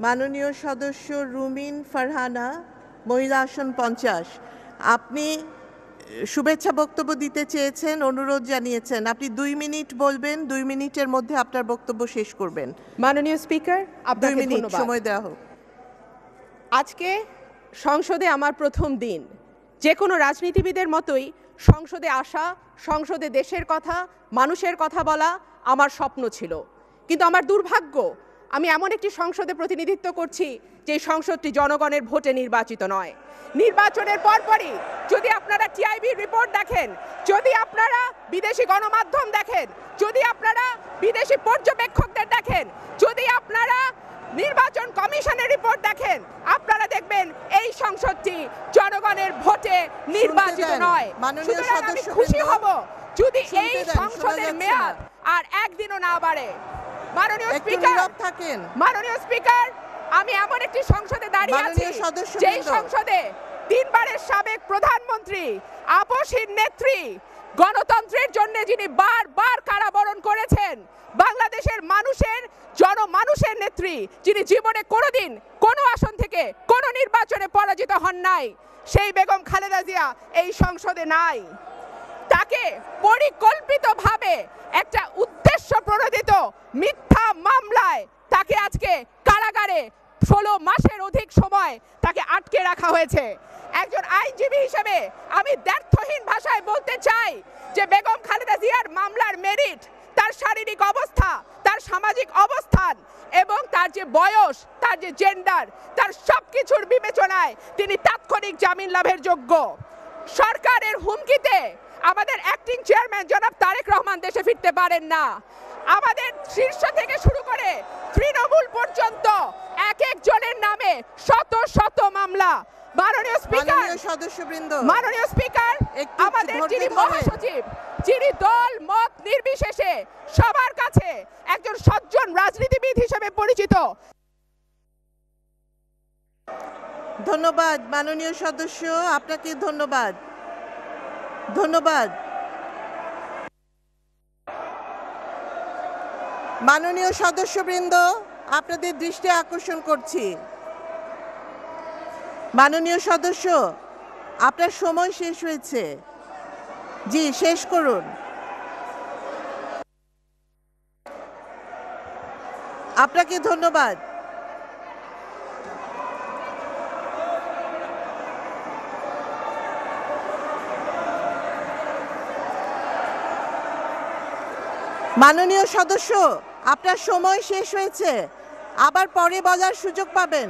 মাননীয় সদস্য রুমিন ফারহানা, মহিলা আসন 50। আপনি শুভেচ্ছা বক্তব্য দিতে চেয়েছেন, অনুরোধ জানিয়েছেন। আপনি 2 মিনিট বলবেন, 2 মিনিটের মধ্যে আপনার বক্তব্য শেষ করবেন। মাননীয় স্পিকার, 2 মিনিট সময় দেওয়া হোক। আজকে সংসদে আমার প্রথম দিন। যে কোনো রাজনীতিবিদের মতোই সংসদে আসা, সংসদে দেশের কথা, মানুষের কথা বলা আমার স্বপ্ন ছিল। কিন্তু আমার দুর্ভাগ্য, আমি এমন একটি সংসদে প্রতিনিধিত্ব করছি যে সংসদটি জনগণের ভোটে নির্বাচিত নয়। নির্বাচনের পরপরই যদি আপনারা টিআইবির রিপোর্ট দেখেন, যদি আপনারা বিদেশি গণমাধ্যম দেখেন, যদি আপনারা বিদেশি পর্যবেক্ষকদের দেখেন, যদি আপনারা নির্বাচন কমিশনের রিপোর্ট দেখেন, আপনারা দেখবেন এই সংসদটি জনগণের ভোটে নির্বাচিত নয়। সুতরাং আমি খুশি হব যদি এই সংসদের মেয়াদ আর একদিনও না বাড়ে। মাননীয় স্পিকার, আমি এমন একটি সংসদে দাঁড়িয়ে আছি যেই সংসদে 3 বারের সাবেক প্রধানমন্ত্রী, আপসহীন নেত্রী, গণতন্ত্রের জন্য যিনি বারবার কারাবরণ করেছেন, বাংলাদেশের জনমানুষের নেত্রী, যিনি জীবনে কোনোদিন কোনো আসন থেকে কোনো নির্বাচনে পরাজিত হন নাই, সেই বেগম খালেদা জিয়া এই সংসদে নাই। তাকে পরিকল্পিতভাবে একটা উদ্দেশ্য প্রণোদিত মিথ্যা মামলায় তাকে আজকে কারাগারে 16 মাসের অধিক সময় তাকে আটকে রাখা হয়েছে। একজন আইনজীবী হিসেবে আমি দ্ব্যর্থহীন ভাষায় বলতে চাই যে বেগম খালেদা জিয়ার মামলার মেরিট, তার শারীরিক অবস্থা, তার সামাজিক অবস্থান এবং তার যে বয়স, তার যে জেন্ডার, তার সবকিছুর বিবেচনায় তিনি তাৎক্ষণিক জামিন লাভের যোগ্য। সরকারের হুমকিতে আমাদের অ্যাক্টিং চেয়ারম্যান জনাব তারেক রহমান দেশে ফিরতে পারেন না। আমাদের শীর্ষ থেকে শুরু করে তৃণমূল পর্যন্ত এক একজনের নামে শত শত মামলা। মাননীয় স্পিকার, আমাদের যিনি মহাসচিব, যিনি দল মত নির্বিশেষে সবার কাছে একজন সজ্জন রাজনীতিবিদ হিসেবে পরিচিত। ধন্যবাদ মাননীয় সদস্য, আপনাকে ধন্যবাদ। মাননীয় সদস্যবৃন্দ, আপনাদের দৃষ্টি আকর্ষণ করছি। মাননীয় সদস্য, আপনার সময় শেষ হয়েছে। জি, শেষ করুন। আপনাকে ধন্যবাদ। মাননীয় সদস্য, আপনার সময় শেষ হয়েছে, আবার পরে বলার সুযোগ পাবেন।